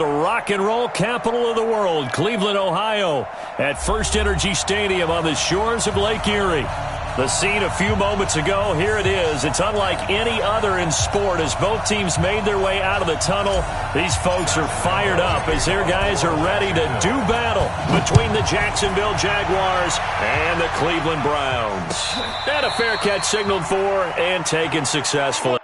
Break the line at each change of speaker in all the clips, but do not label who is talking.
The rock and roll capital of the world, Cleveland, Ohio, at First Energy Stadium on the shores of Lake Erie. The scene a few moments ago, here it is. It's unlike any other in sport as both teams made their way out of the tunnel. These folks are fired up as their guys are ready to do battle between the Jacksonville Jaguars and the Cleveland Browns. And a fair catch signaled for and taken successfully.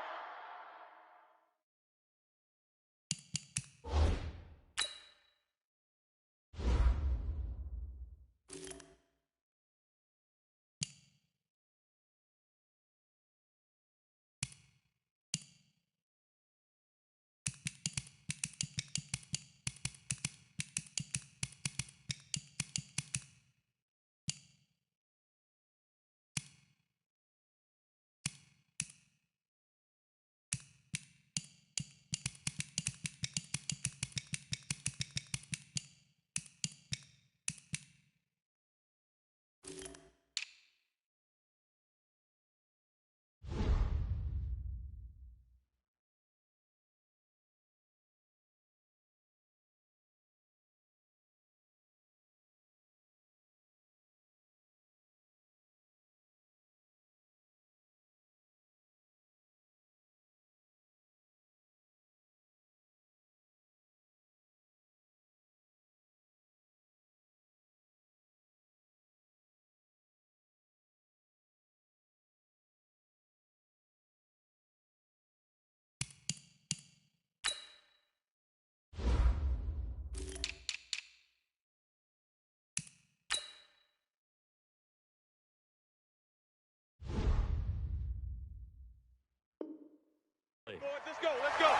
Let's go, let's go.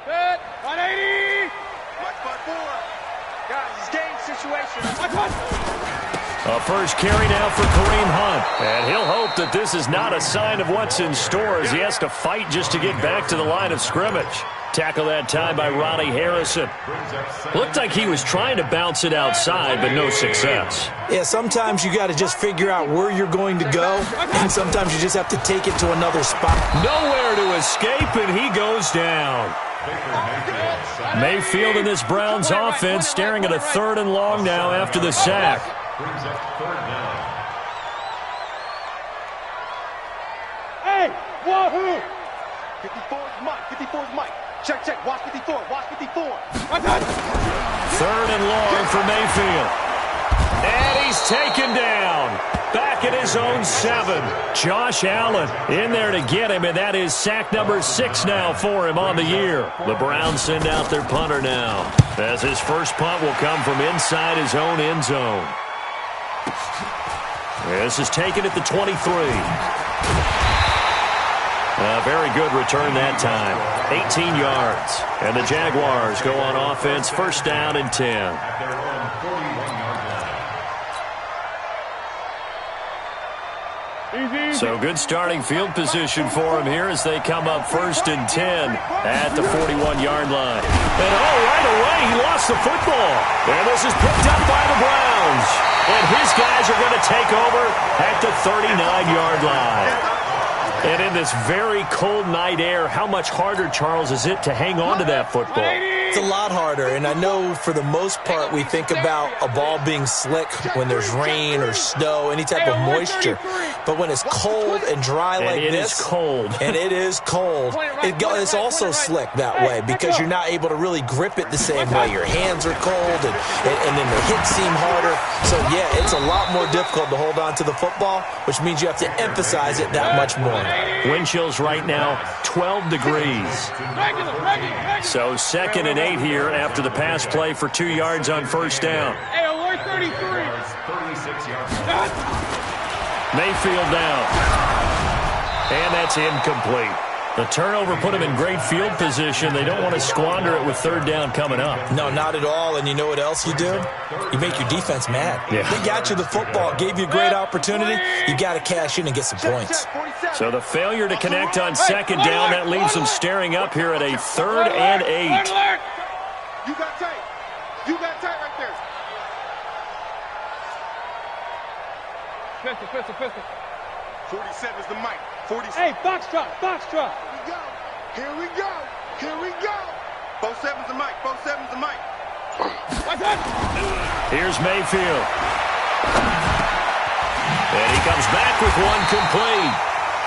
Set, 180. Watch by 4. Guys, it's game situation. Watch.
A first carry now for Kareem Hunt. And he'll hope that this is not a sign of what's in store as he has to fight just to get back to the line of scrimmage. Tackle that time by Ronnie Harrison. Looked like he was trying to bounce it outside, but no success.
Yeah, sometimes you got to just figure out where you're going to go, and sometimes you just have to take it to another spot.
Nowhere to escape, and he goes down. Mayfield in this Browns offense staring at a 3rd and long now after the sack.
Brings up 3rd down. Hey, wahoo! 54's Mike, 54's Mike. Check, watch 54, watch 54.
3rd and long for Mayfield. And he's taken down. Back at his own 7. Josh Allen in there to get him, and that is sack number 6 now for him on the year. The Browns send out their punter now, as his first punt will come from inside his own end zone. This is taken at the 23. A very good return that time. 18 yards. And the Jaguars go on offense, 1st down and 10. So good starting field position for him here as they come up 1st and 10 at the 41-yard line. And right away he lost the football. And this is picked up by the Browns. And his guys are going to take over at the 39-yard line. And in this very cold night air, how much harder, Charles, is it to hang on to that football?
It's a lot harder, and I know for the most part we think about a ball being slick when there's rain or snow, any type of moisture. But when it's cold and dry like this,
it is cold.
And it is cold, it's also slick that way because you're not able to really grip it the same way. Your hands are cold, and then the hits seem harder. So, yeah, it's a lot more difficult to hold on to the football, which means you have to emphasize it that much more.
Wind chills right now, 12 degrees. So 2nd and 8 here after the pass play for 2 yards on 1st down. Mayfield down. And that's incomplete. The turnover put him in great field position. They don't want to squander it with 3rd down coming up.
No, not at all. And you know what else you do? You make your defense mad.
Yeah.
They got you the football, gave you a great opportunity. You got to cash in and get some points.
So the failure to connect on 2nd down, that leaves them staring up here at a 3rd and 8.
Pistol. 47's the mic. 47. Hey, foxtrot. Here we go. 47's the mic. What's that?
Here's Mayfield. And he comes back with one complete.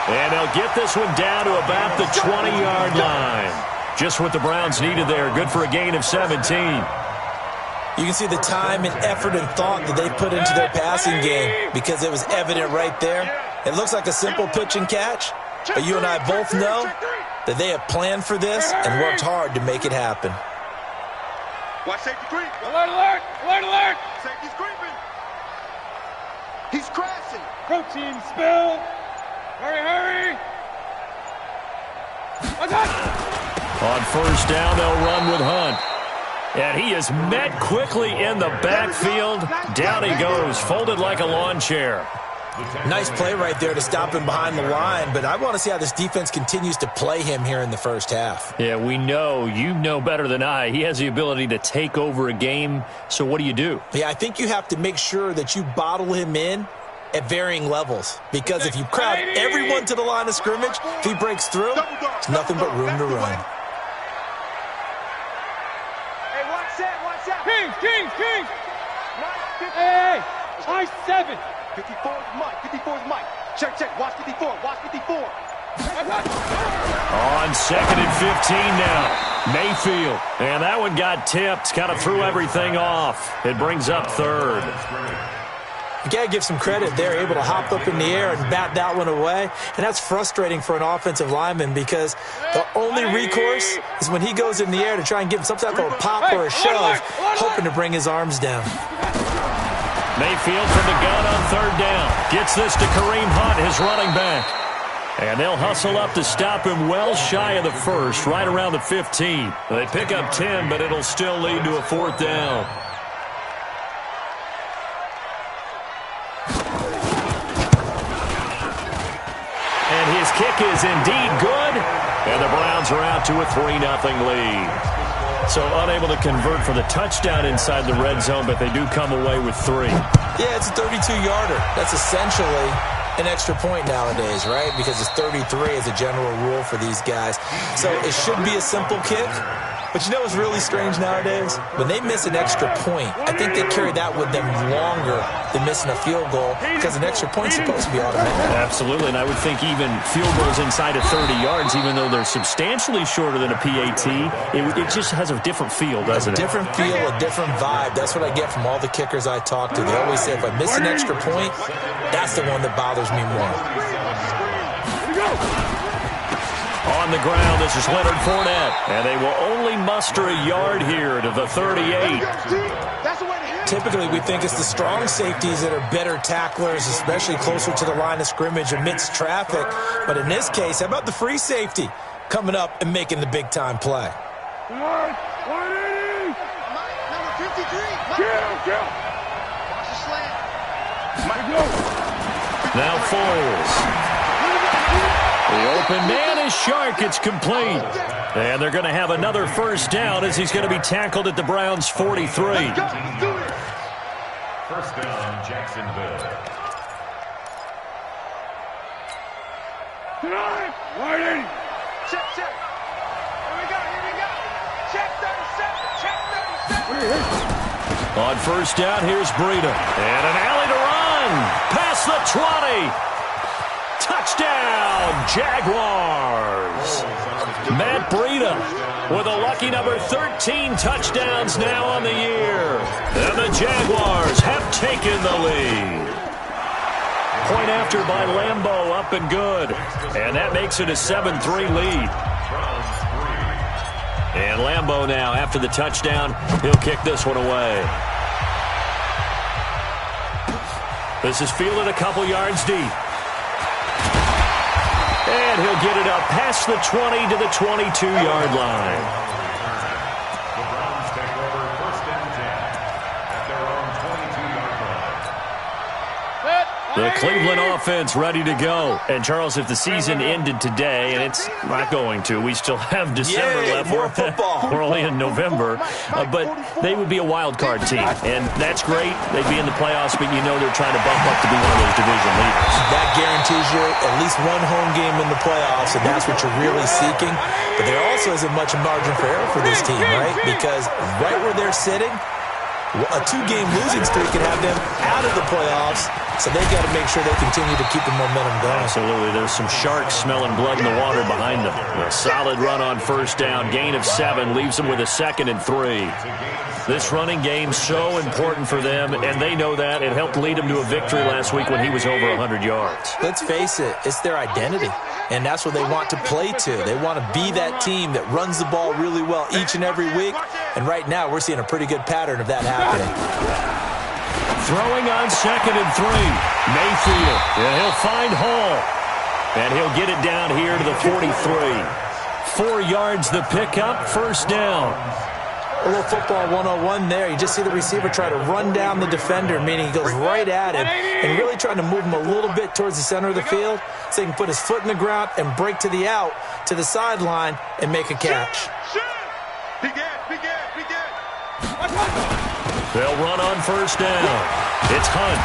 And they'll get this one down to about the 20-yard line. Just what the Browns needed there. Good for a gain of 17.
You can see the time and effort and thought that they put into their passing game because it was evident right there. It looks like a simple pitch and catch, but you and I both know that they have planned for this and worked hard to make it happen.
Watch safety creep. Alert! Safety's creeping. He's crashing. Protein spill. Hurry. What's that?
On first down, they'll run with Hunt. And he is met quickly in the backfield. Down he goes, folded like a lawn chair.
Nice play right there to stop him behind the line, but I want to see how this defense continues to play him here in the first half.
Yeah, we know. You know better than I. He has the ability to take over a game, so what do you do?
Yeah, I think you have to make sure that you bottle him in at varying levels, because if you crowd everyone to the line of scrimmage, if he breaks through, there's nothing but room to run.
Kings! Hey! High 7! 54's Mike. Check. Watch 54.
On second and 15 now. Mayfield. And that one got tipped. Kind of threw everything off. It brings up third.
You got to give some credit. They're able to hop up in the air and bat that one away. And that's frustrating for an offensive lineman because the only recourse is when he goes in the air to try and give him some type of a pop or a shove, hoping to bring his arms down.
Mayfield from the gun on third down. Gets this to Kareem Hunt, his running back. And they'll hustle up to stop him well shy of the first, right around the 15. They pick up 10, but it'll still lead to a fourth down. And his kick is indeed good. And the Browns are out to a 3-0 lead. So unable to convert for the touchdown inside the red zone, but they do come away with 3.
Yeah, it's a 32-yarder. That's essentially an extra point nowadays, right? Because it's 33 as a general rule for these guys. So it should be a simple kick. But you know what's really strange nowadays? When they miss an extra point, I think they carry that with them longer than missing a field goal because an extra point's supposed to be automatic.
Absolutely, and I would think even field goals inside of 30 yards, even though they're substantially shorter than a PAT, it just has a different feel, doesn't it?
A different feel, a different vibe. That's what I get from all the kickers I talk to. They always say if I miss an extra point, that's the one that bothers me more.
Here we go.
On the ground, this is Leonard Fournette. And they will only muster a yard here to the 38.
Typically, we think it's the strong safeties that are better tacklers, especially closer to the line of scrimmage amidst traffic. But in this case, how about the free safety coming up and making the big-time play?
180! Number 53. Kill. Watch the slant.
Now Foles. The open man is Shark. It's complete. And they're going to have another first down as he's going to be tackled at the Browns' 43.
First down, Jacksonville.
Waiting. Check. Here we go. Check 37.
On first down, here's Breida. And an alley to run. Past the 20. Touchdown, Jaguars. Matt Breida with a lucky number 13 touchdowns now on the year. And the Jaguars have taken the lead. Point after by Lambeau, up and good. And that makes it a 7-3 lead. And Lambeau now, after the touchdown, he'll kick this one away. This is fielded a couple yards deep. And he'll get it up past the 20 to the 22-yard line.
The Browns take over first and 10 at their own 22-yard line.
The Cleveland offense ready to go. And, Charles, if the season ended today, and it's not going to, we still have December left.
More football.
We're only in November. But they would be a wild card team. And that's great. They'd be in the playoffs, but you know they're trying to bump up to be one of those division leaders.
That guarantees you at least one home game in the playoffs, and that's what you're really seeking. But there also isn't much margin for error for this team, right? Because right where they're sitting, a 2-game losing streak could have them out of the playoffs, so they've got to make sure they continue to keep the momentum going.
Absolutely. There's some sharks smelling blood in the water behind them. A solid run on first down. Gain of 7 leaves them with a 2nd and 3. This running game so important for them, and they know that. It helped lead them to a victory last week when he was over 100 yards.
Let's face it, it's their identity, and that's what they want to play to. They want to be that team that runs the ball really well each and every week, and right now we're seeing a pretty good pattern of that happening.
Throwing on 2nd and 3. Mayfield, and he'll find Hall, and he'll get it down here to the 43. 4 yards the pickup, first down.
A little football 101 there. You just see the receiver try to run down the defender, meaning he goes right at him and really trying to move him a little bit towards the center of the field so he can put his foot in the ground and break to the out, to the sideline, and make a catch.
They'll run on first down. It's Hunt.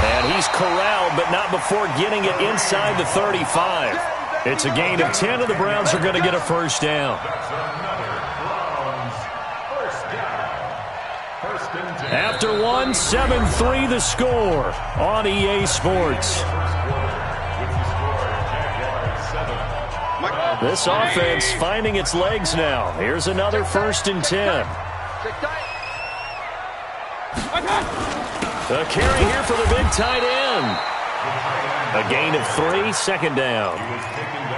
And he's corralled, but not before getting it inside the 35. It's a gain of 10, and the Browns are going to get a first down. After 1, 7-3 the score on EA Sports. This offense finding its legs now. Here's another 1st and 10. A carry here for the big tight end. A gain of 3, 2nd down.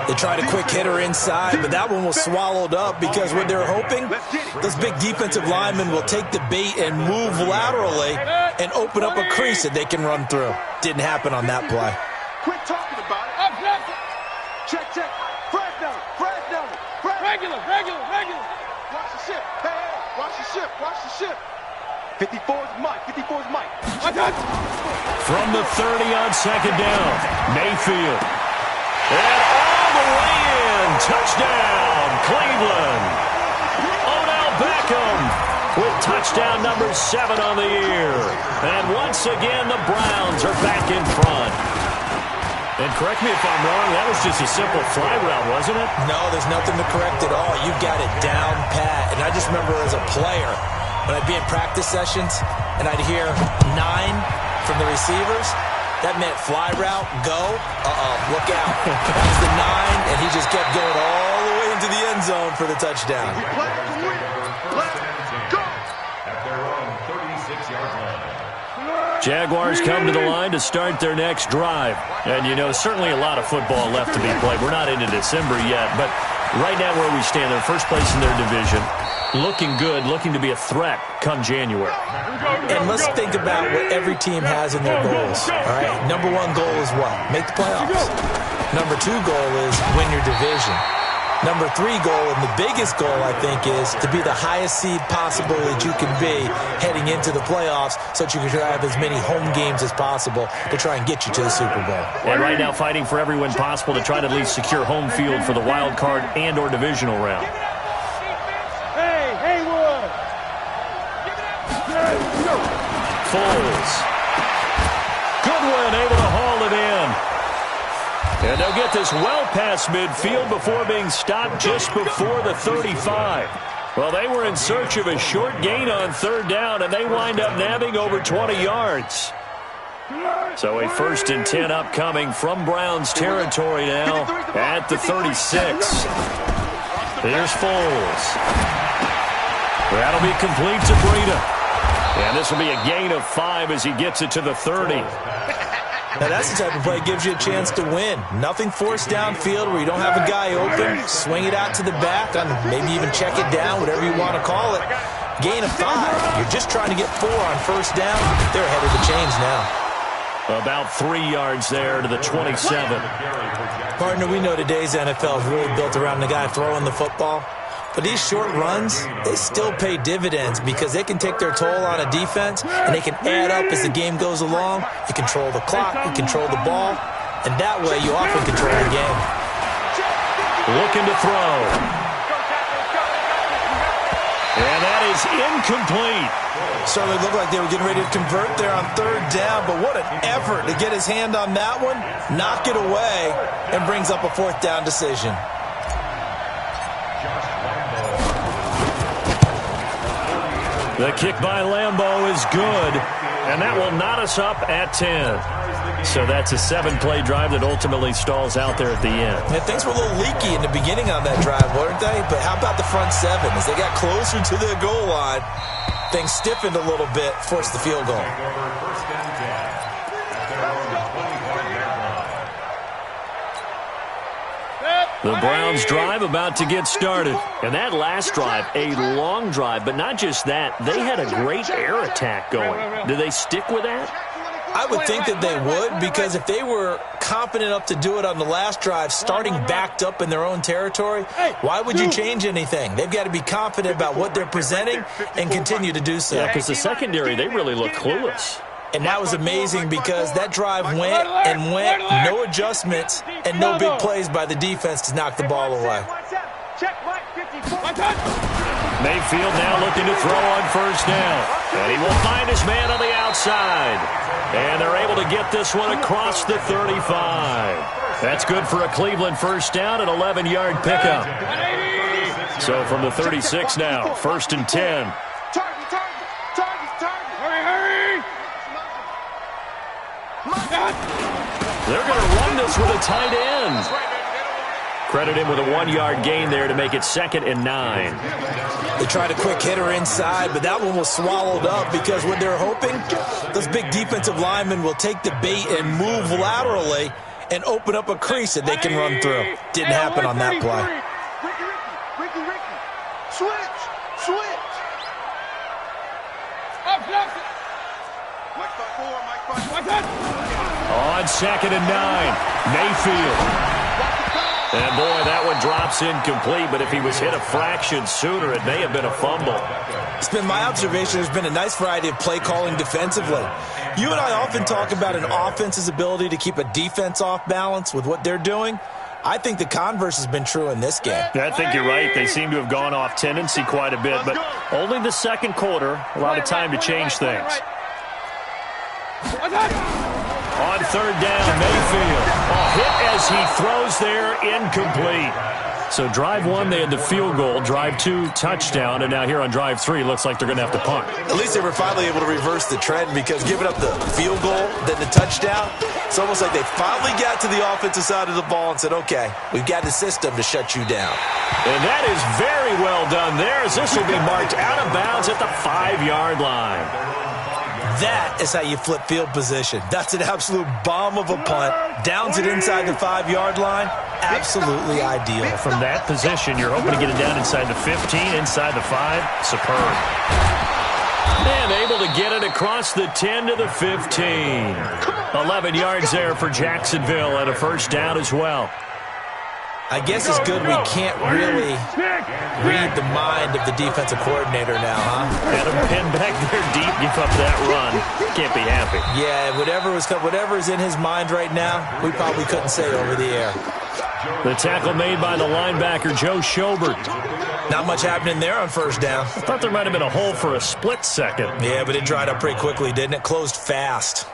They tried a quick hitter inside, but that one was swallowed up because what they're hoping, those big defensive linemen will take the bait and move laterally and open up a crease that they can run through. Didn't happen on that play.
Quit talking about it. Check. Fred down. Regular. Watch the ship. Hey, watch the ship. 54's Mike.
From the 30 on 2nd down, Mayfield. And all the way in. Touchdown, Cleveland. Odell Beckham with touchdown number 7 on the year. And once again, the Browns are back in front. And correct me if I'm wrong, that was just a simple fly route, wasn't it?
No, there's nothing to correct at all. You've got it down pat. And I just remember as a player, when I'd be in practice sessions and I'd hear 9 from the receivers, that meant fly route, go, look out. That was the 9, and he just kept going all the way into the end zone for the touchdown.
Jaguars come to the line to start their next drive. And, you know, certainly a lot of football left to be played. We're not into December yet, but right now where we stand, they're first place in their division. Looking good, looking to be a threat come January.
And let's think about what every team has in their goals. All right, number 1 goal is what? Make the playoffs. Number 2 goal is win your division. Number 3 goal, and the biggest goal, I think, is to be the highest seed possible that you can be heading into the playoffs so that you can have as many home games as possible to try and get you to the Super Bowl.
And right now fighting for every win possible to try to at least secure home field for the wild card and or divisional round. Foles. Goodwin able to haul it in. And they'll get this well past midfield before being stopped just before the 35. Well, they were in search of a short gain on 3rd down, and they wind up nabbing over 20 yards. So a 1st and 10 upcoming from Browns territory now at the 36. Here's Foles. That'll be complete to Breida. And this will be a gain of 5 as he gets it to the 30.
Now, that's the type of play that gives you a chance to win. Nothing forced downfield where you don't have a guy open. Swing it out to the back, and maybe even check it down, whatever you want to call it. Gain of 5. You're just trying to get 4 on 1st down. They're ahead of the chains now.
About 3 yards there to the 27.
Partner, we know today's NFL is really built around the guy throwing the football. But these short runs, they still pay dividends because they can take their toll on a defense, and they can add up as the game goes along. You control the clock, you control the ball, and that way you often control the game.
Looking to throw. And that is incomplete.
Certainly looked like they were getting ready to convert there on third down, but what an effort to get his hand on that one, knock it away, and brings up a fourth down decision.
The kick by Lambeau is good, and that will knot us up at 10. So that's a 7-play drive that ultimately stalls out there at the end.
Yeah, things were a little leaky in the beginning on that drive, weren't they? But how about the front seven? As they got closer to the goal line, things stiffened a little bit, forced the field goal.
The Browns drive about to get started. And that last drive, a long drive, but not just that. They had a great air attack going. Do they stick with that?
I would think that they would, because if they were confident enough to do it on the last drive, starting backed up in their own territory, why would you change anything? They've got to be confident about what they're presenting and continue to do so.
Yeah, because the secondary, they really look clueless.
And that was amazing because that drive went and went, no adjustments, and no big plays by the defense to knock the ball away.
Mayfield now looking to throw on first down. And he will find his man on the outside. And they're able to get this one across the 35. That's good for a Cleveland first down, an 11-yard pickup. So from the 36 now, 1st and 10. They're going to run this with a tight end. Credit him with a 1-yard gain there to make it 2nd and 9.
They tried a quick hitter inside, but that one was swallowed up because what they're hoping, those big defensive linemen will take the bait and move laterally and open up a crease that they can run through. Didn't happen on that play.
Ricky. Switch.
On 2nd and 9, Mayfield. And boy, that one drops incomplete, but if he was hit a fraction sooner, it may have been a fumble.
It's been my observation there's been a nice variety of play calling defensively. You and I often talk about an offense's ability to keep a defense off balance with what they're doing. I think the converse has been true in this game.
I think you're right. They seem to have gone off tendency quite a bit, but only the second quarter, a lot of time to change things. On 3rd down, Mayfield. Hit as he throws there, incomplete. So drive 1, they had the field goal. Drive 2, touchdown. And now here on drive 3, looks like they're going to have to punt.
At least they were finally able to reverse the trend, because giving up the field goal, then the touchdown, it's almost like they finally got to the offensive side of the ball and said, okay, we've got the system to shut you down.
And that is very well done there, as this will be marked out of bounds at the 5-yard line.
That is how you flip field position. That's an absolute bomb of a punt. Downs it inside the 5-yard line. Absolutely ideal.
From that position, you're hoping to get it down inside the 15, inside the 5. Superb. And able to get it across the 10 to the 15. 11 yards there for Jacksonville, and a first down as well.
I guess it's good we can't really read the mind of the defensive coordinator now, huh?
Had him pinned back there deep, give up that run. Can't be happy.
Yeah, whatever is in his mind right now, we probably couldn't say over the air.
The tackle made by the linebacker, Joe Schobert.
Not much happening there on first down.
I thought there might have been a hole for a split second.
Yeah, but it dried up pretty quickly, didn't it? Closed fast.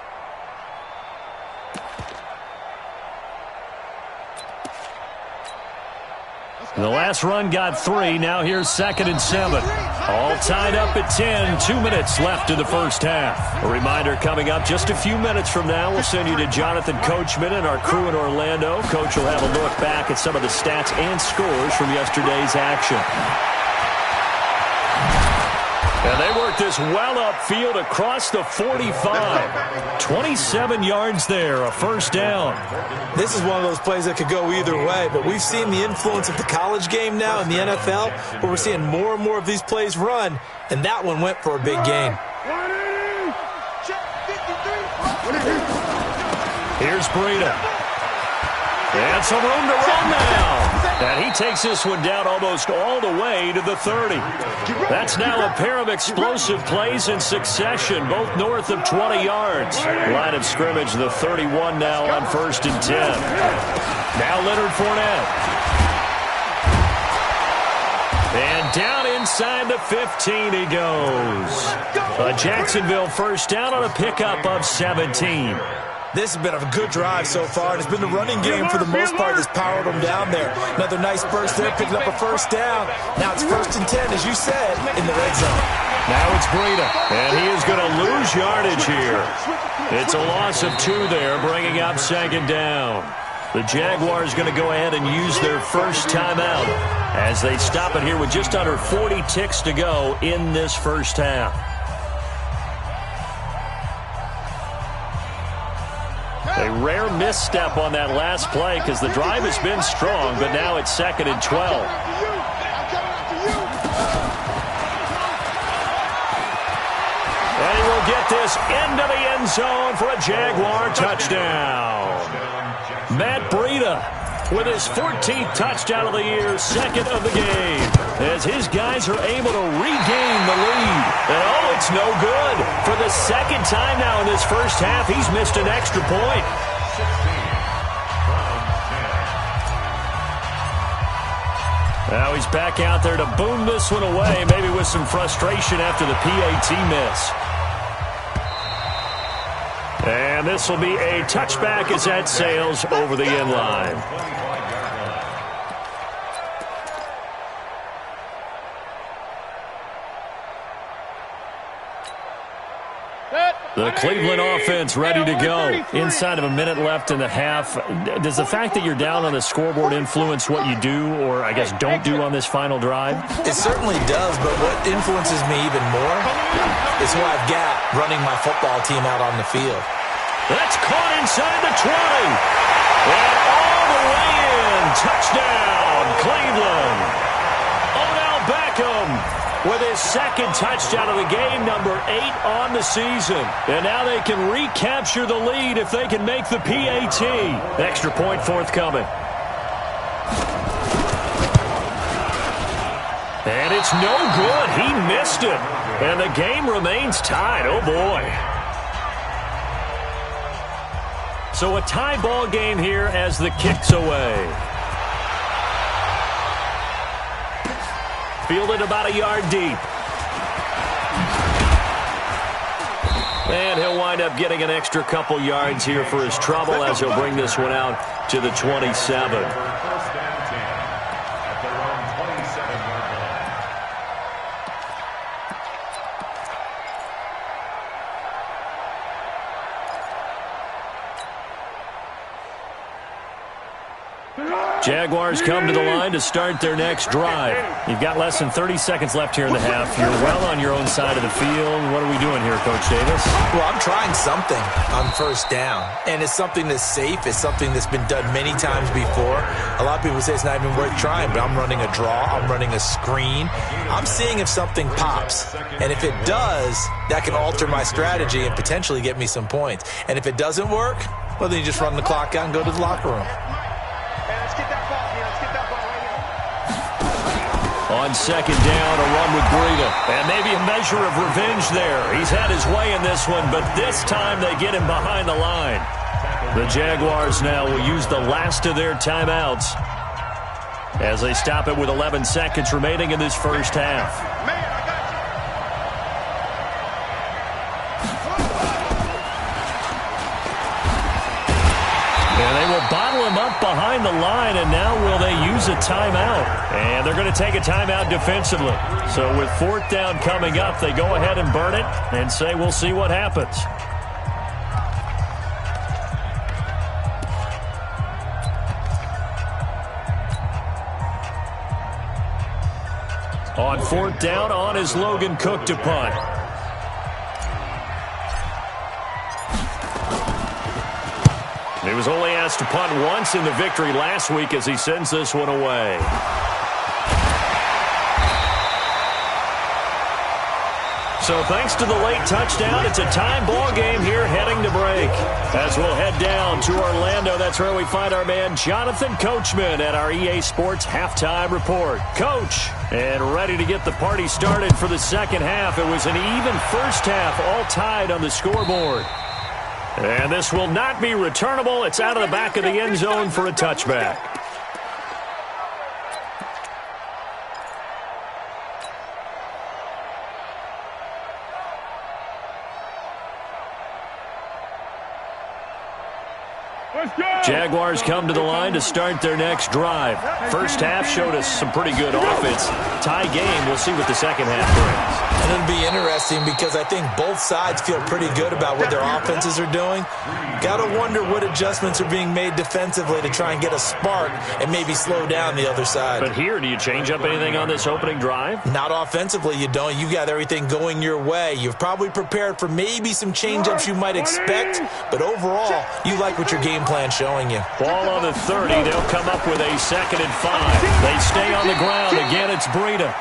The last run got 3. Now here's 2nd and 7. All tied up at 10. 2 minutes left in the first half. A reminder coming up just a few minutes from now. We'll send you to Jonathan Coachman and our crew in Orlando. Coach will have a look back at some of the stats and scores from yesterday's action. And they work this well upfield across the 45. 27 yards there, a first down.
This is one of those plays that could go either way, but we've seen the influence of the college game now in the NFL, where we're seeing more and more of these plays run, and that one went for a big gain.
Here's Breida. And some room to run now. And he takes this one down almost all the way to the 30. That's now a pair of explosive plays in succession, both north of 20 yards. Line of scrimmage, the 31 now on 1st and 10. Now Leonard Fournette. And down inside the 15 he goes. A Jacksonville first down on a pickup of 17.
This has been a good drive so far. It's been the running game for the most part that's powered them down there. Another nice burst there, picking up a first down. Now it's 1st and 10, as you said, in the red zone.
Now it's Breida, and he is going to lose yardage here. It's a loss of 2 there, bringing up 2nd down. The Jaguars going to go ahead and use their first timeout as they stop it here with just under 40 ticks to go in this first half. A rare misstep on that last play because the drive has been strong, but now it's 2nd and 12. And he will get this into the end zone for a Jaguar touchdown. Matt Breida with his 14th touchdown of the year, 2nd of the game, as his guys are able to regain the lead. And oh, it's no good. For the 2nd time now in this first half, he's missed an extra point. Now he's back out there to boom this one away, maybe with some frustration after the PAT miss. And this will be a touchback as that sails over the end line. The Cleveland offense ready to go. Inside of a minute left in the half. Does the fact that you're down on the scoreboard influence what you do, or I guess don't do on this final drive?
It certainly does, but what influences me even more is who I've got running my football team out on the field.
That's caught inside the 20. And all the way in. Touchdown, Cleveland. Odell Beckham with his 2nd touchdown of the game, number 8 on the season. And now they can recapture the lead if they can make the PAT. Extra point forthcoming. And it's no good. He missed it. And the game remains tied. Oh, boy. So a tie ball game here as the kick's away. Fielded about a yard deep. And he'll wind up getting an extra couple yards here for his trouble as he'll bring this one out to the 27. Jaguars come to the line to start their next drive. You've got less than 30 seconds left here in the half. You're well on your own side of the field. What are we doing here, Coach Davis?
Well, I'm trying something on 1st down, and it's something that's safe. It's something that's been done many times before. A lot of people say it's not even worth trying, but I'm running a draw. I'm running a screen. I'm seeing if something pops, and if it does, that can alter my strategy and potentially get me some points. And if it doesn't work, well, then you just run the clock out and go to the locker room.
On 2nd down, a run with Breida. And maybe a measure of revenge there. He's had his way in this one, but this time they get him behind the line. The Jaguars now will use the last of their timeouts as they stop it with 11 seconds remaining in this first half. And they will bottle him up behind the line, and now will they use a timeout? And they're going to take a timeout defensively. So with 4th down coming up, they go ahead and burn it and say we'll see what happens. On 4th down, on is Logan Cook to punt. He was only asked to punt once in the victory last week as he sends this one away. So thanks to the late touchdown, it's a tie ball game here heading to break. As we'll head down to Orlando, that's where we find our man Jonathan Coachman at our EA Sports Halftime Report. Coach, and ready to get the party started for the second half. It was an even first half, all tied on the scoreboard. And this will not be returnable. It's out of the back of the end zone for a touchback. Jaguars come to the line to start their next drive. First half showed us some pretty good offense. Tie game. We'll see what the second half brings.
And it'll be interesting because I think both sides feel pretty good about what their offenses are doing. Got to wonder what adjustments are being made defensively to try and get a spark and maybe slow down the other side.
But here, do you change up anything on this opening drive?
Not offensively, you don't. You got everything going your way. You've probably prepared for maybe some change-ups you might expect, but overall, you like what your game plan's showing you.
Ball on the 30. They'll come up with a 2nd and 5. They stay on the ground. Again, it's Breida.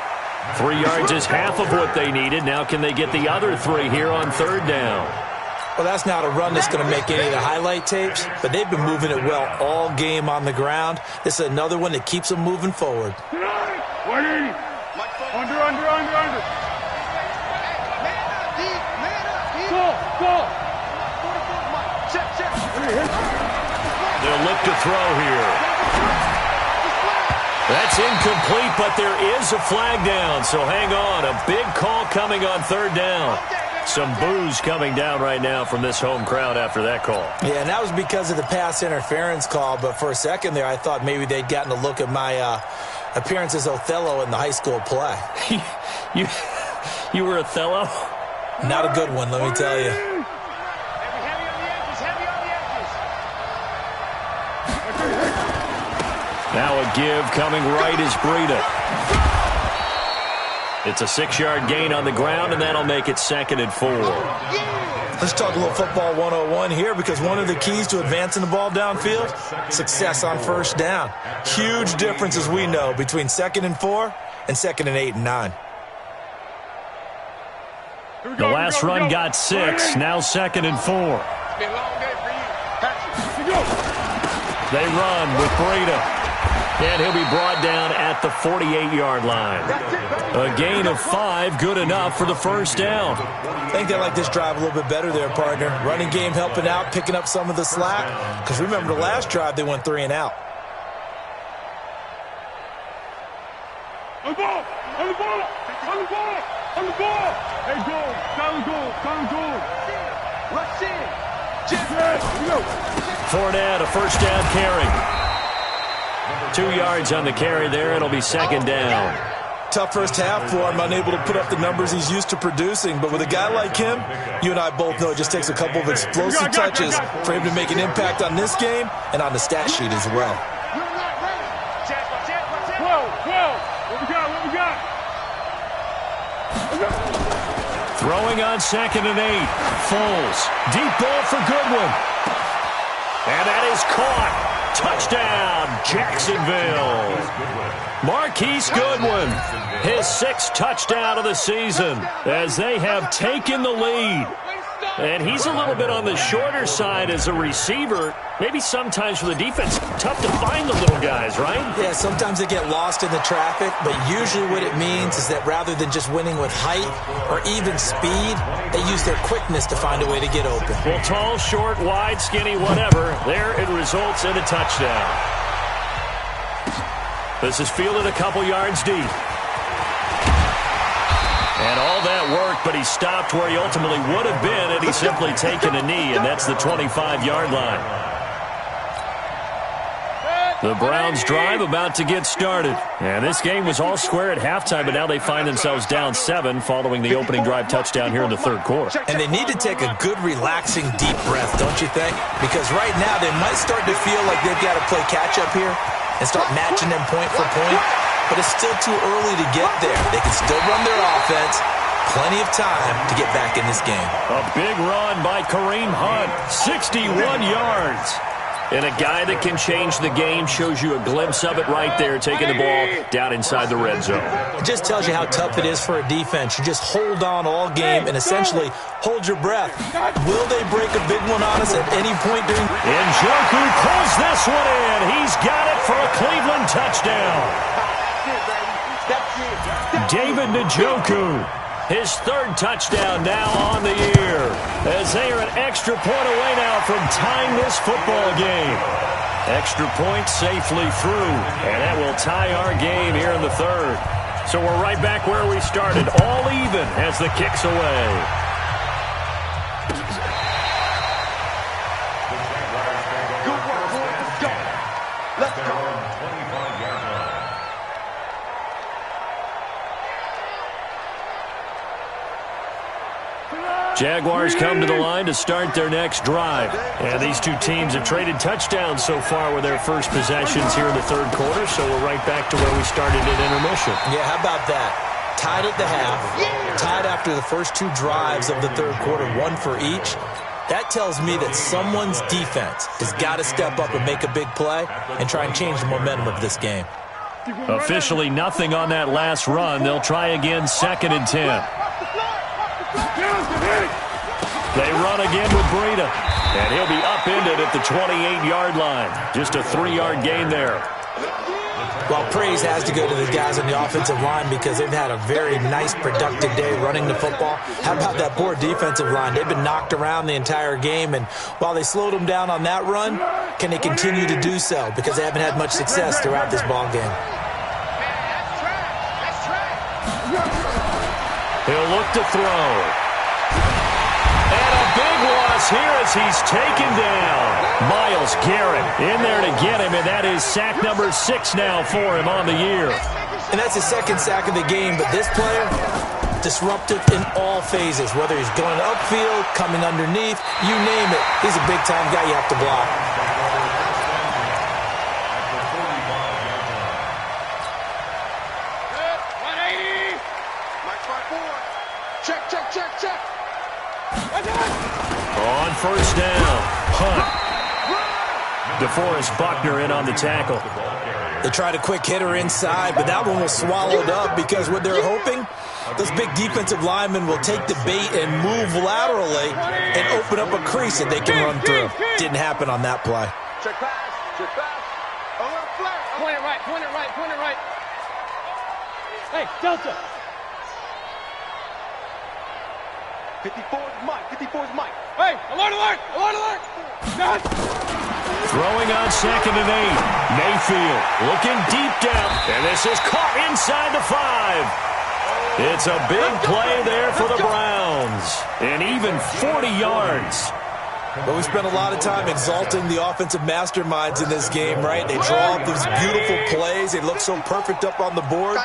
3 yards is half of what they needed. Now can they get the other 3 here on 3rd down?
Well, that's not a run that's going to make any of the highlight tapes, but they've been moving it well all game on the ground. This is another one that keeps them moving forward.
Under. Go.
They'll look to throw here. That's incomplete, but there is a flag down, so hang on. A big call coming on 3rd down. Some boos coming down right now from this home crowd after that call.
Yeah, and that was because of the pass interference call, but for a second there I thought maybe they'd gotten a look at my appearance as Othello in the high school play.
You were Othello?
Not a good one, let me tell you.
Now a give coming right is Breida. It's a 6-yard gain on the ground, and that'll make it 2nd and 4.
Let's talk a little football 101 here, because one of the keys to advancing the ball downfield, success on 1st down. Huge difference, as we know, between 2nd and 4 and 2nd and 8 and 9.
The last run got 6, now 2nd and 4. They run with Breida. And he'll be brought down at the 48-yard line. A gain of 5, good enough for the 1st down.
I think they like this drive a little bit better there, partner. Running game helping out, picking up some of the slack. Because remember, the last drive, they went 3 and out.
On the ball! Hey, goal! Down goal! Rush in!
Fournette, a 1st down carry. 2 yards on the carry there. It'll be 2nd down.
Tough first half for him, unable to put up the numbers he's used to producing. But with a guy like him, you and I both know it just takes a couple of explosive touches for him to make an impact on this game and on the stat sheet as well.
What we got?
Throwing on 2nd and 8. Foles. Deep ball for Goodwin. And that is caught. Touchdown, Jacksonville. Marquise Goodwin, his 6th touchdown of the season as they have taken the lead. And he's a little bit on the shorter side as a receiver. Maybe sometimes for the defense, tough to find the little guys, right?
Yeah, sometimes they get lost in the traffic, but usually what it means is that rather than just winning with height or even speed, they use their quickness to find a way to get open.
Well, tall, short, wide, skinny, whatever, there it results in a touchdown. This is fielded a couple yards deep. And all that work, but he stopped where he ultimately would have been had he simply taken a knee, and that's the 25-yard line. The Browns drive about to get started. And this game was all square at halftime, but now they find themselves down 7 following the opening drive touchdown here in the 3rd quarter.
And they need to take a good, relaxing, deep breath, don't you think? Because right now they might start to feel like they've got to play catch-up here and start matching them point for point. But it's still too early to get there. They can still run their offense. Plenty of time to get back in this game.
A big run by Kareem Hunt, 61 yards. And a guy that can change the game shows you a glimpse of it right there, taking the ball down inside the red zone.
It just tells you how tough it is for a defense. You just hold on all game and essentially hold your breath. Will they break a big one on us at any point during?
Njoku pulls this one in. He's got it for a Cleveland touchdown. David Njoku, his third touchdown now on the year, as they are an extra point away now from tying this football game. Extra point safely through, and that will tie our game here in the third. So we're right back where we started, all even as the kick's away.
Good work, boys. Let's go. Let's go.
Jaguars come to the line to start their next drive. And these two teams have traded touchdowns so far with their first possessions here in the third quarter, so we're right back to where we started at intermission.
Yeah, how about that? Tied at the half, tied after the first two drives of the third quarter, one for each. That tells me that someone's defense has got to step up and make a big play and try and change the momentum of this game.
Officially nothing on that last run. They'll try again, 2nd and 10. They run again with Breida, and he'll be upended at the 28-yard line. Just a 3-yard gain there.
Well, praise has to go to the guys on the offensive line because they've had a very nice, productive day running the football. How about that poor defensive line? They've been knocked around the entire game, and while they slowed them down on that run, can they continue to do so? Because they haven't had much success throughout this ball game.
He'll look to throw. And a big loss here as he's taken down. Myles Garrett in there to get him, and that is sack number 6 now for him on the year.
And that's his second sack of the game, but this player, disruptive in all phases, whether he's going upfield, coming underneath, you name it. He's a big-time guy you have to block.
Check.
On first down, Hunt. DeForest Buckner in on the tackle.
They tried a quick hitter inside, but that one was swallowed up because what they're hoping, those big defensive linemen will take the bait and move laterally and open up a crease that they can run through. Didn't happen on that play.
Check pass. A little flat.
Point it right. Hey, Delta.
54's Mike.
Hey, alert. Done.
Throwing on 2nd and 8. Mayfield looking deep down, and this is caught inside the 5. It's a big play there for the Browns. And even 40 yards.
But we spent a lot of time exalting the offensive masterminds in this game, right? They draw up these beautiful plays. They look so perfect up on the board.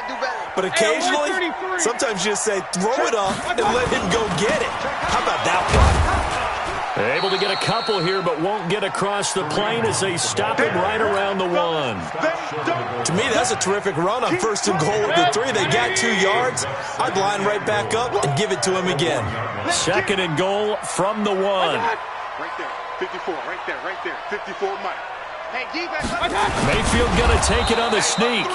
But occasionally, sometimes you just say, throw it up and let him go get it. How about that play?
Able to get a couple here, but won't get across the plane as they stop him right around the 1.
To me, that's a terrific run on 1st and goal at the 3. They got 2 yards. I'd line right back up and give it to him again.
2nd and goal from the 1.
Right there. 54. Right there. 54 Mike. Hey, defense.
Mayfield going to take it on the sneak.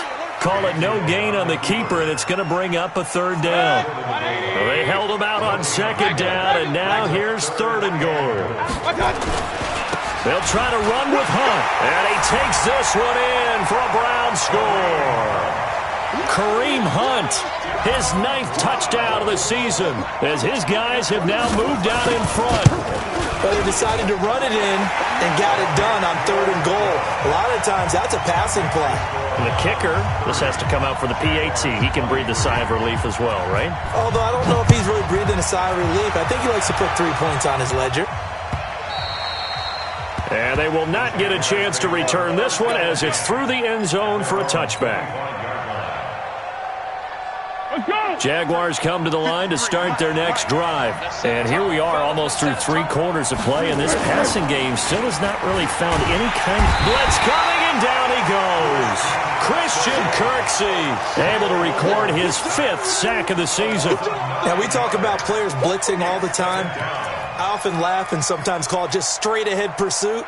Call it no gain on the keeper, and it's going to bring up a 3rd down. Well, they held him out on 2nd down, and now here's 3rd and goal. They'll try to run with Hunt, and he takes this one in for a Brown score. Kareem Hunt, his 9th touchdown of the season, as his guys have now moved out in front.
But they decided to run it in and got it done on 3rd and goal. A lot of times, that's a passing play.
And the kicker, this has to come out for the PAT. He can breathe a sigh of relief as well, right?
Although I don't know if he's really breathing a sigh of relief. I think he likes to put 3 points on his ledger.
And they will not get a chance to return this one as it's through the end zone for a touchback. Jaguars come to the line to start their next drive. And here we are almost through 3 quarters of play, and this passing game still has not really found any kind of blitz coming, and down he goes. Christian Kirksey able to record his 5th sack of the season.
Now, we talk about players blitzing all the time. I often laugh and sometimes call it just straight-ahead pursuit.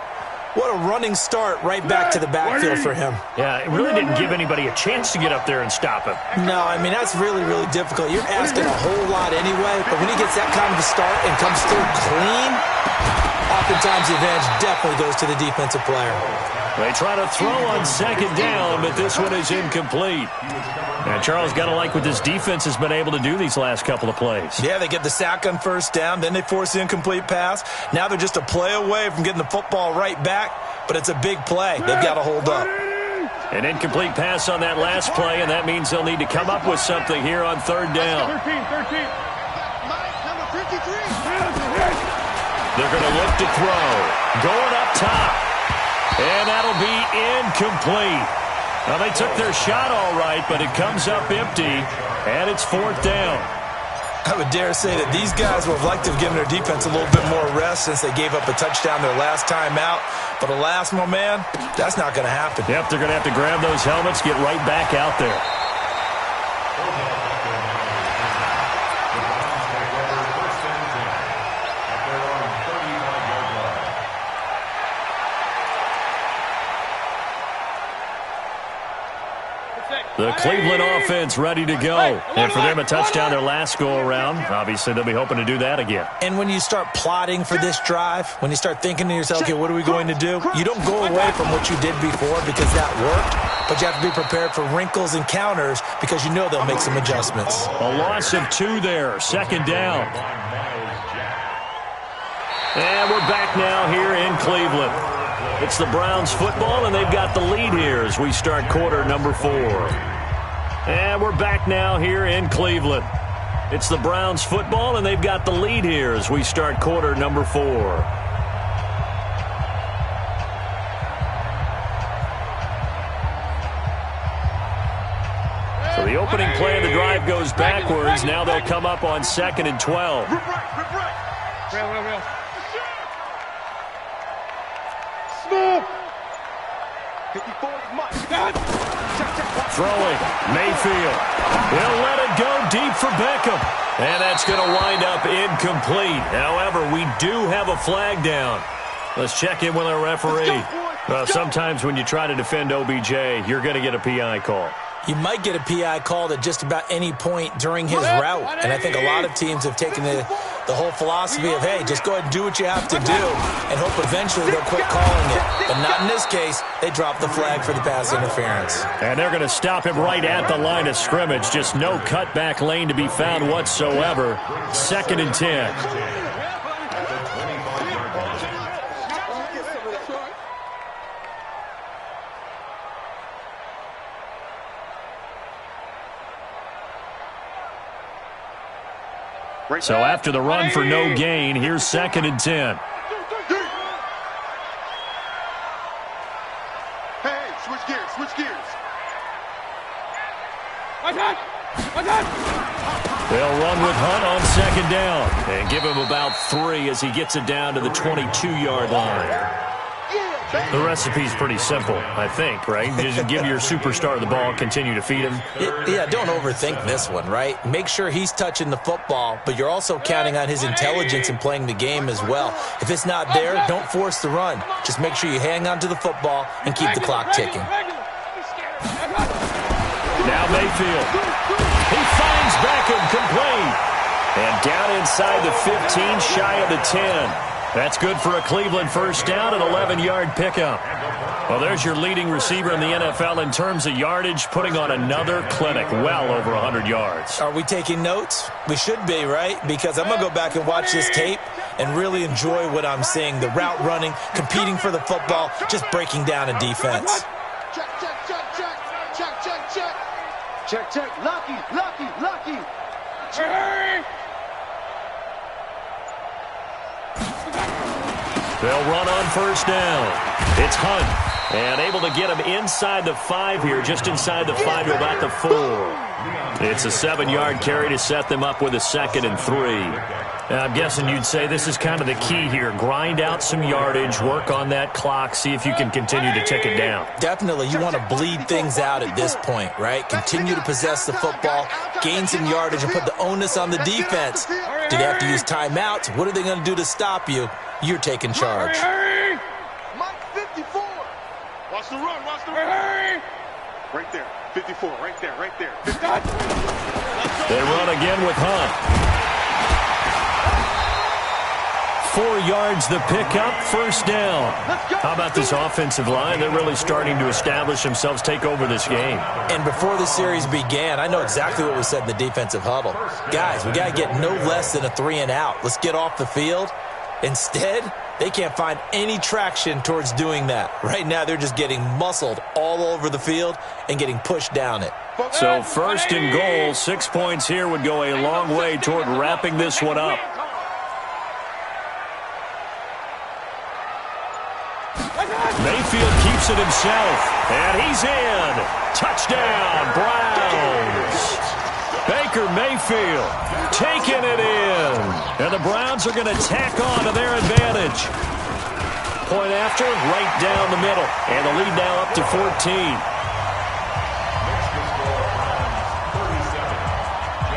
What a running start right back to the backfield for him.
Yeah, it really didn't give anybody a chance to get up there and stop him.
No, I mean, that's really, really difficult. You're asking a whole lot anyway, but when he gets that kind of a start and comes through clean, oftentimes the advantage definitely goes to the defensive player.
They try to throw on second down, but this one is incomplete. And Charles, got to like what this defense has been able to do these last couple of plays.
Yeah, they get the sack on first down, then they force the incomplete pass. Now they're just a play away from getting the football right back, but it's a big play. They've got to hold up.
An incomplete pass on that last play, and that means they'll need to come up with something here on third down.
13.
Number 53.
They're going to look to throw. Going up top. And that'll be incomplete. Well, they took their shot all right, but it comes up empty, and it's fourth down.
I would dare say that these guys would have liked to have given their defense a little bit more rest since they gave up a touchdown their last time out. But alas, my man, that's not going to happen.
Yep, they're going to have to grab those helmets, get right back out there. The Cleveland offense ready to go. And for them, a touchdown their last go-around. Obviously, they'll be hoping to do that again.
And when you start plotting for this drive, when you start thinking to yourself, okay, what are we going to do? You don't go away from what you did before because that worked, but you have to be prepared for wrinkles and counters because you know they'll make some adjustments.
A loss of 2 there. Second down. And we're back now here in Cleveland. It's the Browns football, and they've got the lead here as we start quarter number 4. And we're back now here in Cleveland. It's the Browns football, and they've got the lead here as we start quarter number 4. So the opening play of the drive goes backwards. Now they'll come up on 2nd and 12.
Real.
Smooth. 54 is Mike.
Throwing, Mayfield. He'll let it go deep for Beckham. And that's going to wind up incomplete. However, we do have a flag down. Let's check in with our referee. Well, sometimes when you try to defend OBJ, you're going to get a PI call.
You might get a PI called at just about any point during his route. And I think a lot of teams have taken the whole philosophy of, hey, just go ahead and do what you have to do and hope eventually they'll quit calling it. But not in this case. They dropped the flag for the pass interference.
And they're going to stop him right at the line of scrimmage. Just no cutback lane to be found whatsoever. 2nd and 10. So after the run for no gain, here's 2nd and 10.
Hey, switch gears.
They'll run with Hunt on 2nd down and give him about 3 as he gets it down to the 22-yard line. The recipe's pretty simple, I think, right? Just give your superstar the ball, continue to feed him.
Yeah, don't overthink this one, right? Make sure he's touching the football, but you're also counting on his intelligence in playing the game as well. If it's not there, don't force the run. Just make sure you hang on to the football and keep the clock ticking.
Now Mayfield. He finds Beckham complete. And down inside the 15, shy of the 10. That's good for a Cleveland first down, an 11-yard pickup. Well, there's your leading receiver in the NFL in terms of yardage, putting on another clinic, well over 100 yards.
Are we taking notes? We should be, right? Because I'm going to go back and watch this tape and really enjoy what I'm seeing. The route running, competing for the football, just breaking down a defense.
Check. Lucky.
Hurry!
They'll run on first down. It's Hunt. And able to get him inside the 5 here, just inside the 5 to about the 4. It's a 7-yard carry to set them up with a 2nd and 3. Now, I'm guessing you'd say this is kind of the key here. Grind out some yardage, work on that clock, see if you can continue to tick it down.
Definitely. You want to bleed things out at this point, right? Continue to possess the football, gain some yardage, and put the onus on the defense. Do they have to use timeouts? What are they going to do to stop you? You're taking charge.
Hurry!
Mike 50. Watch the run. Watch the run. Right there. 54. Right there. Right there.
They run again with Hunt. 4 yards the pickup, first down. How about this offensive line? They're really starting to establish themselves, take over this game.
And before the series began, I know exactly what was said in the defensive huddle. Guys, we got to get no less than a 3-and-out. Let's get off the field. Instead, they can't find any traction towards doing that. Right now, they're just getting muscled all over the field and getting pushed down it.
So first and goal, 6 points here would go a long way toward wrapping this one up. Mayfield keeps it himself, and he's in. Touchdown, Browns. Baker Mayfield taking it in. And the Browns are going to tack on to their advantage. Point after, right down the middle. And the lead now up to 14.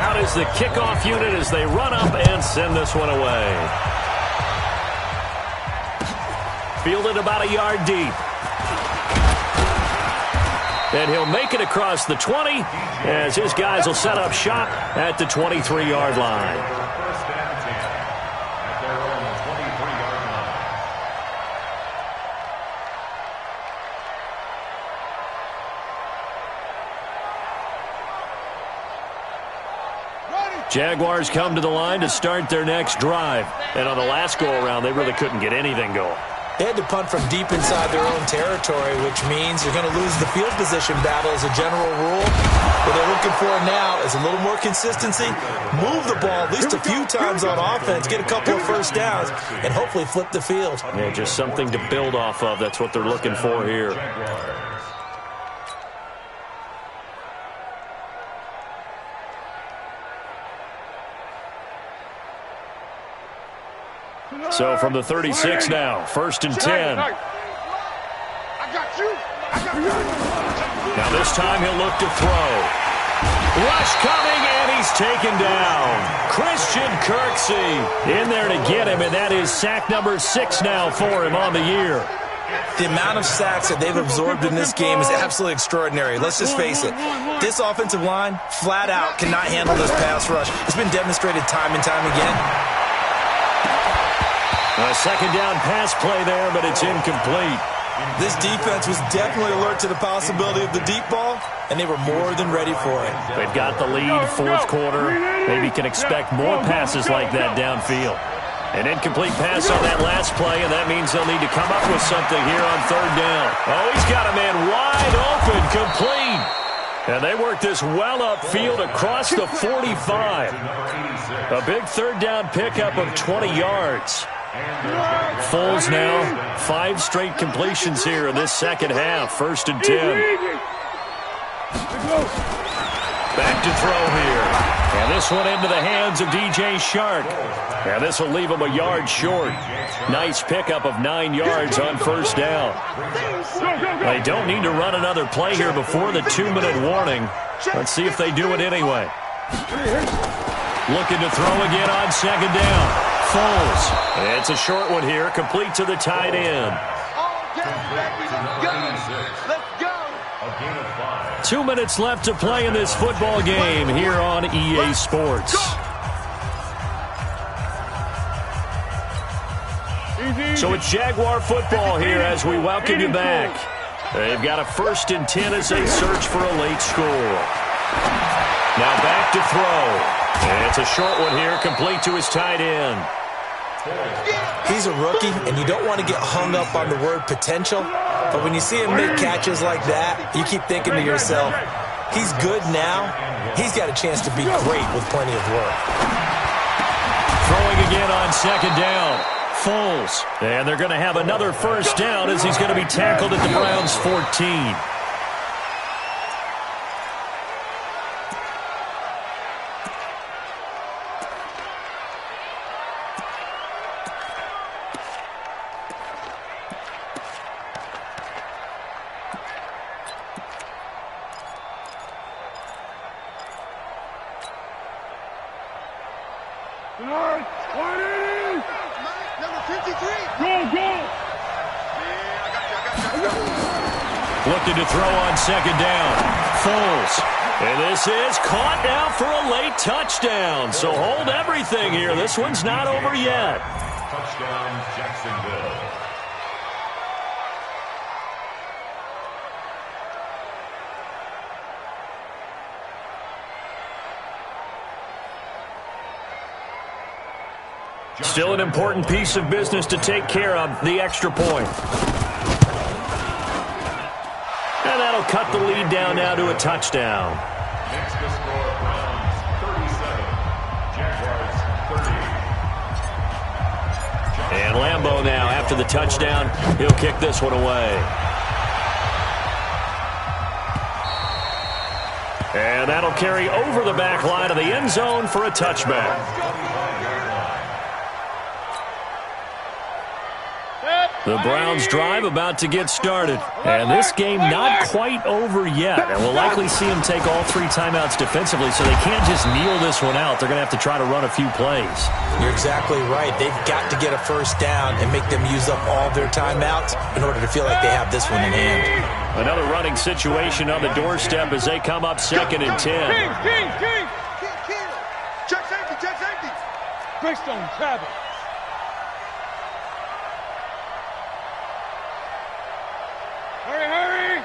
Out is the kickoff unit as they run up and send this one away. Fielded about a yard deep. And he'll make it across the 20 as his guys will set up shop at the 23-yard line.
First down 10 at their own 23-yard line.
Jaguars come to the line to start their next drive. And on the last go-around, they really couldn't get anything going.
They had to punt from deep inside their own territory, which means you're going to lose the field position battle as a general rule. What they're looking for now is a little more consistency, move the ball at least a few times on offense, get a couple of first downs, and hopefully flip the field.
Yeah, just something to build off of. That's what they're looking for here. So from the 36 now, first and 10.
I got you.
Now this time he'll look to throw. Rush coming, and he's taken down. Christian Kirksey in there to get him, and that is sack number 6 now for him on the year.
The amount of sacks that they've absorbed in this game is absolutely extraordinary. Let's just face it. This offensive line, flat out, cannot handle this pass rush. It's been demonstrated time and time again.
A second down pass play there, but it's incomplete.
This defense was definitely alert to the possibility of the deep ball, and they were more than ready for it.
They've got the lead, fourth quarter. Maybe can expect more passes like that downfield. An incomplete pass on that last play, and that means they'll need to come up with something here on third down. Oh, he's got a man wide open, complete. And they work this well upfield across the 45. A big third down pickup of 20 yards. Foles now, 5 straight completions here in this second half. First and 10. Back to throw here. And this one into the hands of DJ Shark. And this will leave him a yard short. Nice pickup of 9 yards on first down. They don't need to run another play here before the 2-minute warning. Let's see if they do it anyway. Looking to throw again on second down. Foles. It's a short one here, complete to the tight end.
Let's go.
2 minutes left to play in this football game here on EA Sports. So it's Jaguar football here as we welcome you back. They've got a first and 10 as they search for a late score. Now back to throw. And it's a short one here, complete to his tight end.
He's a rookie, and you don't want to get hung up on the word potential. But when you see him make catches like that, you keep thinking to yourself, he's good now. He's got a chance to be great with plenty of work.
Throwing again on second down. Foles. And they're going to have another first down as he's going to be tackled at the Browns' 14. looking to throw on second down. Foles. And this is caught now for a late touchdown. So hold everything here. This one's not over yet.
Touchdown, Jacksonville.
Still an important piece of business to take care of, the extra point. And that'll cut the lead down now to a touchdown.
Next to score, Browns 37, Jaguars 30.
And Lambeau now, after the touchdown, he'll kick this one away. And that'll carry over the back line of the end zone for a touchback. The Browns drive about to get started. And this game not quite over yet. And we'll likely see them take all 3 timeouts defensively, so they can't just kneel this one out. They're going to have to try to run a few plays.
You're exactly right. They've got to get a first down and make them use up all their timeouts in order to feel like they have this one in hand.
Another running situation on the doorstep as they come up 2nd and 10.
King.
Check safety.
Greystone, Travis. Hurry.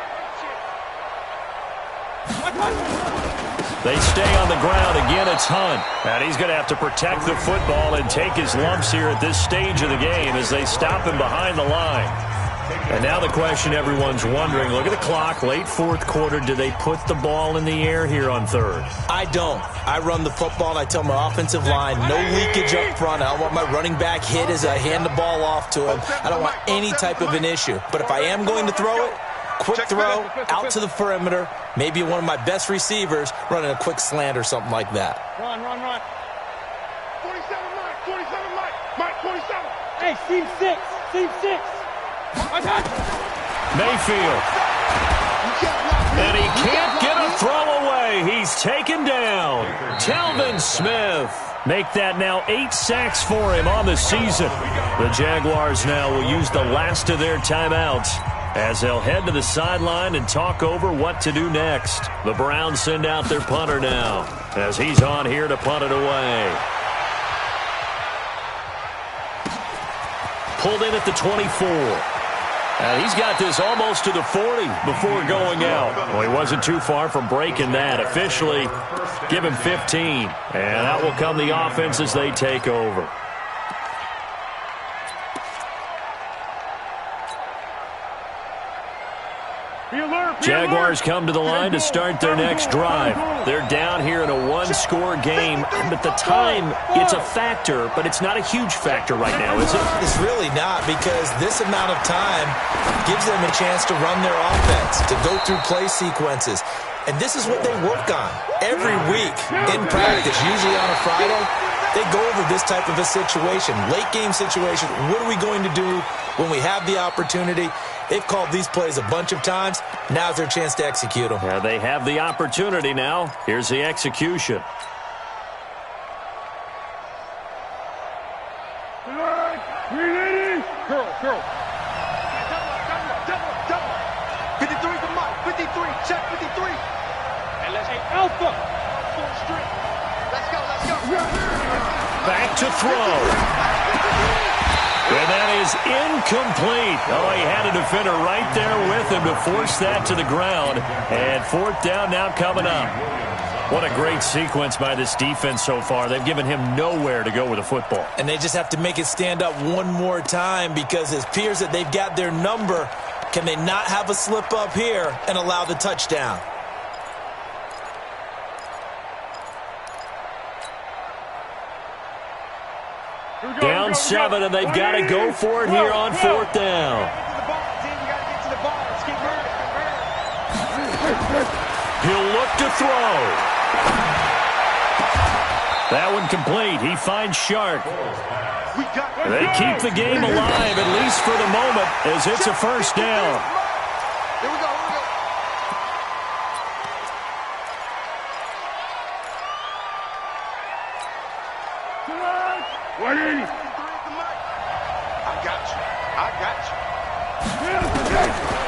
They stay on the ground. Again, it's Hunt. And he's going to have to protect the football and take his lumps here at this stage of the game as they stop him behind the line. And now the question everyone's wondering, look at the clock, late 4th quarter, do they put the ball in the air here on 3rd?
I don't. I run the football, and I tell my offensive line, no leakage up front. I don't want my running back hit as I hand the ball off to him. I don't want any type of an issue. But if I am going to throw it, quick throw, out to the perimeter, maybe one of my best receivers running a quick slant or something like that.
Run.
47 Mike, 47.
Hey, seam 6.
Mayfield. And he can't get a throw away. He's taken down. Telvin Smith. Make that now 8 sacks for him on the season. The Jaguars now will use the last of their timeouts as they'll head to the sideline and talk over what to do next. The Browns send out their punter now as he's on here to punt it away. Pulled in at the 24. And he's got this almost to the 40 before going out. Well, he wasn't too far from breaking that. Officially, give him 15. And out will come the offense as they take over. Jaguars come to the line to start their next drive. They're down here in a 1-score game, but the time, it's a factor, but it's not a huge factor right now, is it?
It's really not, because this amount of time gives them a chance to run their offense, to go through play sequences. And this is what they work on every week in practice, usually on a Friday. They go over this type of a situation, late game situation. What are we going to do when we have the opportunity? They've called these plays a bunch of times. Now's their chance to execute them.
Yeah, they have the opportunity now. Here's the execution.
Curl.
53 for Mike. 53. Check 53.
And let's Alpha.
Full strength. Let's go.
Back to throw. And that is incomplete. Oh, he had a defender right there with him to force that to the ground. And 4th down now coming up. What a great sequence by this defense so far. They've given him nowhere to go with the football.
And they just have to make it stand up one more time, because it appears that they've got their number. Can they not have a slip up here and allow the touchdown?
Down 7, and they've got to go for it here on 4th down. He'll look to throw. That one complete. He finds Shark. They keep the game alive, at least for the moment, as it's a first down.
Here we go. I got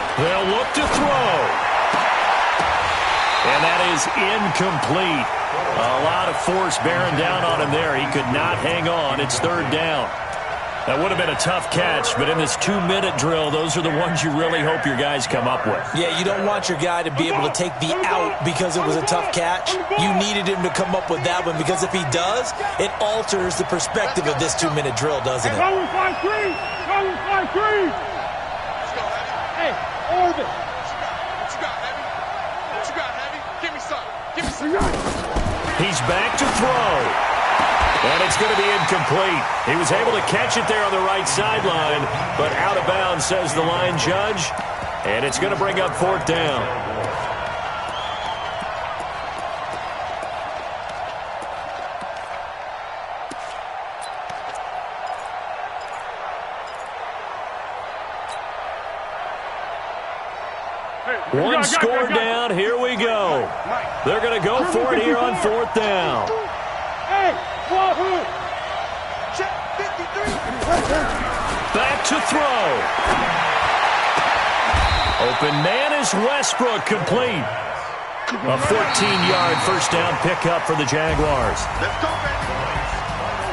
you.
They'll look to throw. And that is incomplete. A lot of force bearing down on him there. He could not hang on. It's third down. That would have been a tough catch, but in this 2-minute drill, those are the ones you really hope your guys come up with.
Yeah, you don't want your guy to be able to take the out because it was a tough catch. You needed him to come up with that one because if he does, it alters the perspective of this 2-minute drill, doesn't it?
Going 5-3. Going 5-3. Hey, Orbit.
What you got, Heavy? What you got, Heavy? Give me some. Give me some.
He's back to throw. And it's going to be incomplete. He was able to catch it there on the right sideline, but out of bounds, says the line judge. And it's going to bring up fourth down. One score down. Here we go. They're going to go for it here on fourth down.
Hey, Wahoo!
Check 53.
Back to throw. Open man is Westbrook, complete. A 14-yard first down pickup for the Jaguars.
Let's go, baby.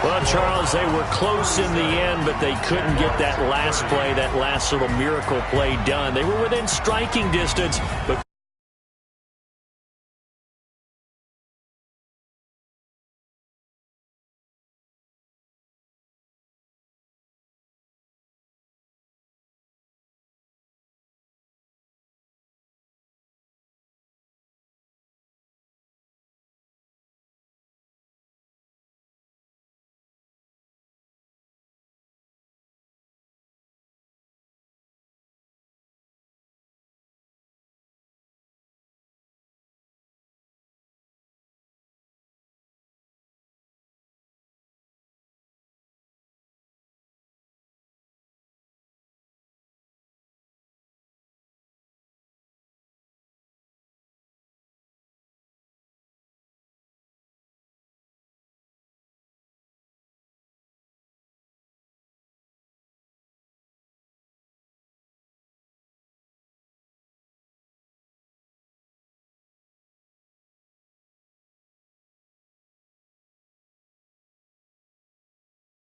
Well, Charles, they were close in the end, but they couldn't get that last play, that last little miracle play done. They were within striking distance, but